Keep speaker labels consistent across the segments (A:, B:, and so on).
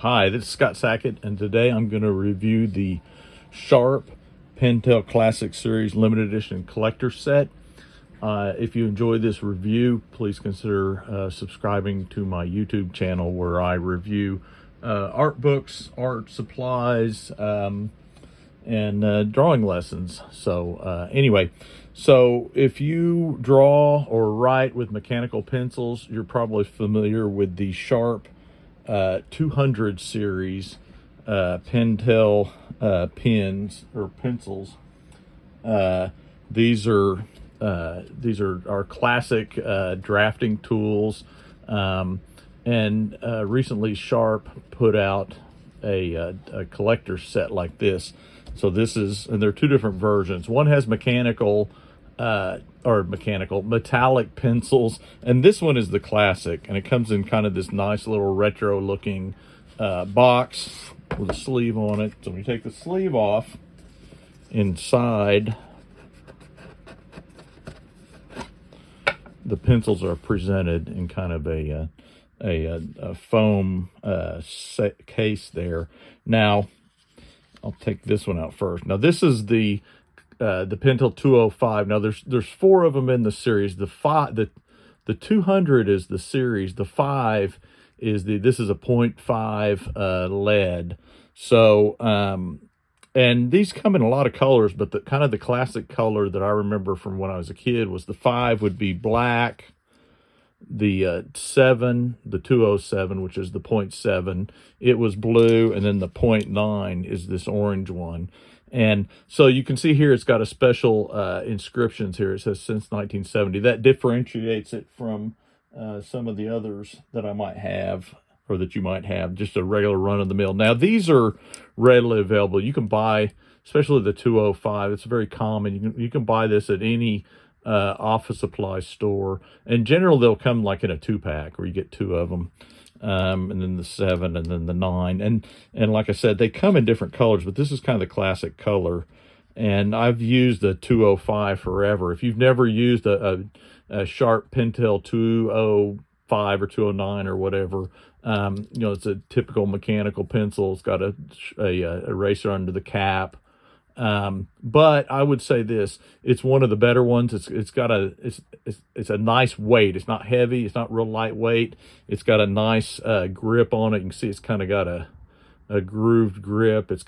A: Hi, this is Scott Sackett, and today I'm going to review the Sharp Pentel Classic Series Limited Edition Collector Set. If you enjoy this review, please consider subscribing to my YouTube channel where I review art books, art supplies, and drawing lessons. So anyway, so if you draw or write with mechanical pencils, you're probably familiar with the Sharp 200 series Pentel pens or pencils. These are our classic drafting tools, and recently Sharp put out a collector set like this. So this is, and there are two different versions. One has metallic pencils, and this one is the classic, and it comes in kind of this nice little retro looking box with a sleeve on it. So when you take the sleeve off, inside the pencils are presented in kind of a foam case there. Now I'll take this one out first. Now this is the Pentel 205. Now there's four of them in the series. The 200 is the series. The 5 is this is a 0.5 lead. So and these come in a lot of colors, but the classic color that I remember from when I was a kid was the 5 would be black. The 7, the 207, which is the 0.7, it was blue, and then the 0.9 is this orange one. And so you can see here it's got a special inscriptions here. It says since 1970. That differentiates it from some of the others that I might have, or that you might have, just a regular run-of-the-mill. Now these are readily available. You can buy, especially the 205. It's very common. You can buy this at any office supply store, and generally they'll come like in a 2-pack where you get 2 of them, and then the 7 and then the 9, and like I said, they come in different colors, but this is kind of the classic color. And I've used the 205 forever. If you've never used a Sharp Pentel 205 or 209 or whatever, it's a typical mechanical pencil. It's got a eraser under the cap. But I would say this, it's one of the better ones. It's a nice weight. It's not heavy. It's not real lightweight. It's got a nice grip on it. You can see it's kind of got a grooved grip. It's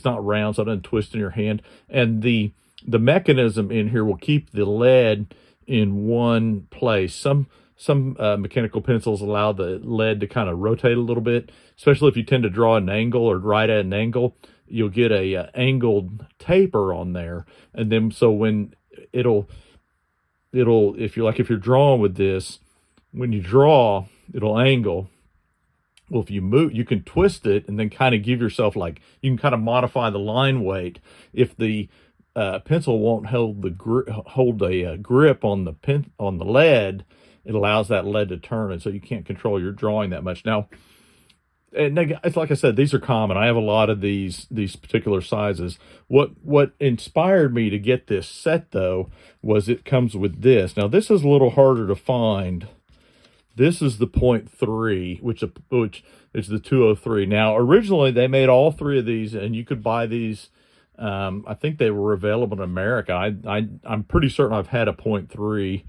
A: not round, so it doesn't twist in your hand. And the mechanism in here will keep the lead in one place. Some mechanical pencils allow the lead to kind of rotate a little bit, especially if you tend to draw an angle or write at an angle. You'll get a angled taper on there, and then so when it'll if you're drawing with this, when you draw, it'll angle. Well, if you move, you can twist it and then kind of give yourself, like, you can kind of modify the line weight. If the pencil won't hold a grip on the lead, it allows that lead to turn, and so you can't control your drawing that much. Now, and it's like I said, these are common. I have a lot of these particular sizes. What inspired me to get this set, though, was it comes with this. Now, this is a little harder to find. This is the 0.3, which is the 203. Now, originally, they made all 3 of these, and you could buy these. I think they were available in America. I'm pretty certain I've had a 0.3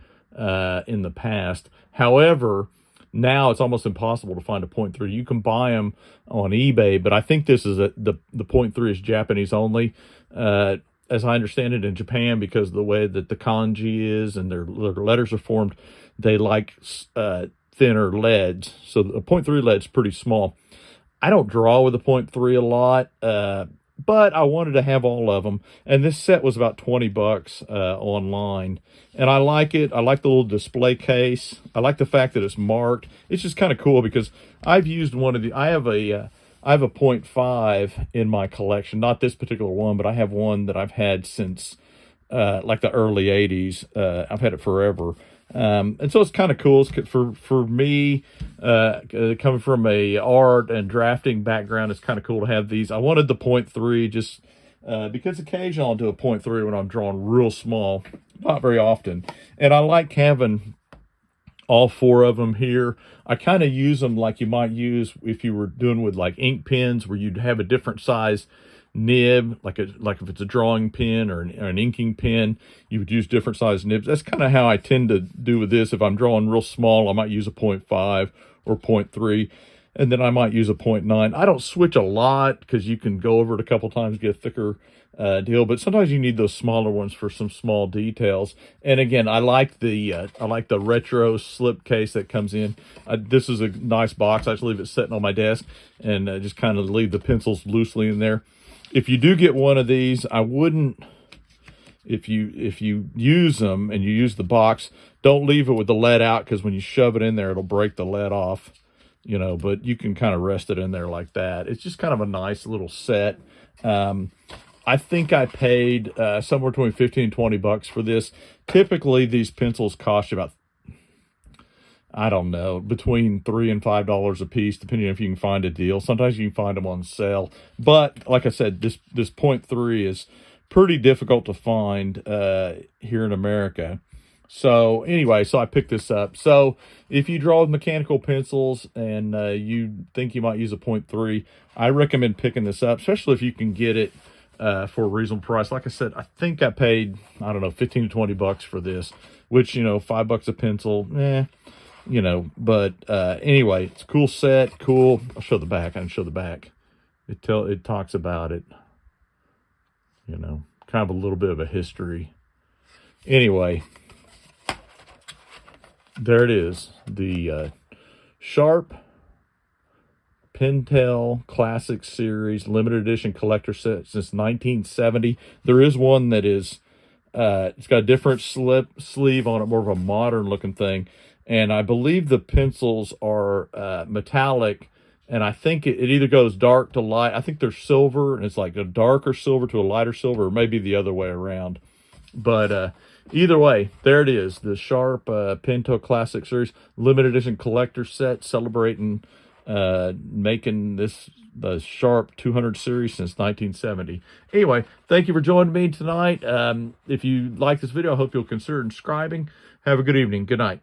A: in the past. However, now it's almost impossible to find a 0.3. You can buy them on eBay, but I think this is the 0.3 is Japanese only, as I understand it, in Japan, because of the way that the kanji is and their letters are formed. They like thinner leads, so a 0.3 lead's pretty small. I don't draw with a 0.3 a lot, but I wanted to have all of them, and this set was about $20 online, and I like it. I like the little display case. I like the fact that it's marked. It's just kind of cool because I've used one of the. I have a 0.5 in my collection. Not this particular one, but I have one that I've had since like the early '80s. I've had it forever. And so it's kind of cool. It's for me, coming from a art and drafting background, it's kind of cool to have these. I wanted the 0.3 just because occasionally I'll do a 0.3 when I'm drawing real small, not very often. And I like having all 4 of them here. I kind of use them like you might use if you were doing with like ink pens, where you'd have a different size nib, like if it's a drawing pen or an inking pen, you would use different size nibs. That's kind of how I tend to do with this. If I'm drawing real small, I might use a 0.5 or 0.3, and then I might use a 0.9. I don't switch a lot because you can go over it a couple times, get a thicker deal, but sometimes you need those smaller ones for some small details. And again, I like the retro slip case that comes in. This is a nice box. I just leave it sitting on my desk and just kind of leave the pencils loosely in there. If you do get one of these, I wouldn't, if you use them and you use the box, don't leave it with the lead out, because when you shove it in there, it'll break the lead off, you know, but you can kind of rest it in there like that. It's just kind of a nice little set. I think I paid somewhere between 15 and 20 bucks for this. Typically, these pencils cost you about, I don't know, between $3 and $5 a piece, depending if you can find a deal. Sometimes you can find them on sale. But like I said, this 0.3 is pretty difficult to find here in America. So anyway, so I picked this up. So if you draw with mechanical pencils and you think you might use a 0.3, I recommend picking this up, especially if you can get it for a reasonable price. Like I said, I think I paid, I don't know, 15 to 20 bucks for this, which, you know, $5 a pencil, you know, but anyway, it's a cool set, cool. I'll show the back. I can show the back. It talks about it, you know, kind of a little bit of a history. Anyway, there it is, the Sharp Pentel Classic Series limited edition collector set since 1970. There is one that is, it's got a different sleeve on it, more of a modern looking thing. And I believe the pencils are metallic, and I think it either goes dark to light. I think they're silver, and it's like a darker silver to a lighter silver, or maybe the other way around. But either way, there it is, the Sharp Pentel Classic Series limited edition collector set, celebrating making this the Sharp 200 series since 1970. Anyway, thank you for joining me tonight. If you like this video, I hope you'll consider subscribing. Have a good evening. Good night.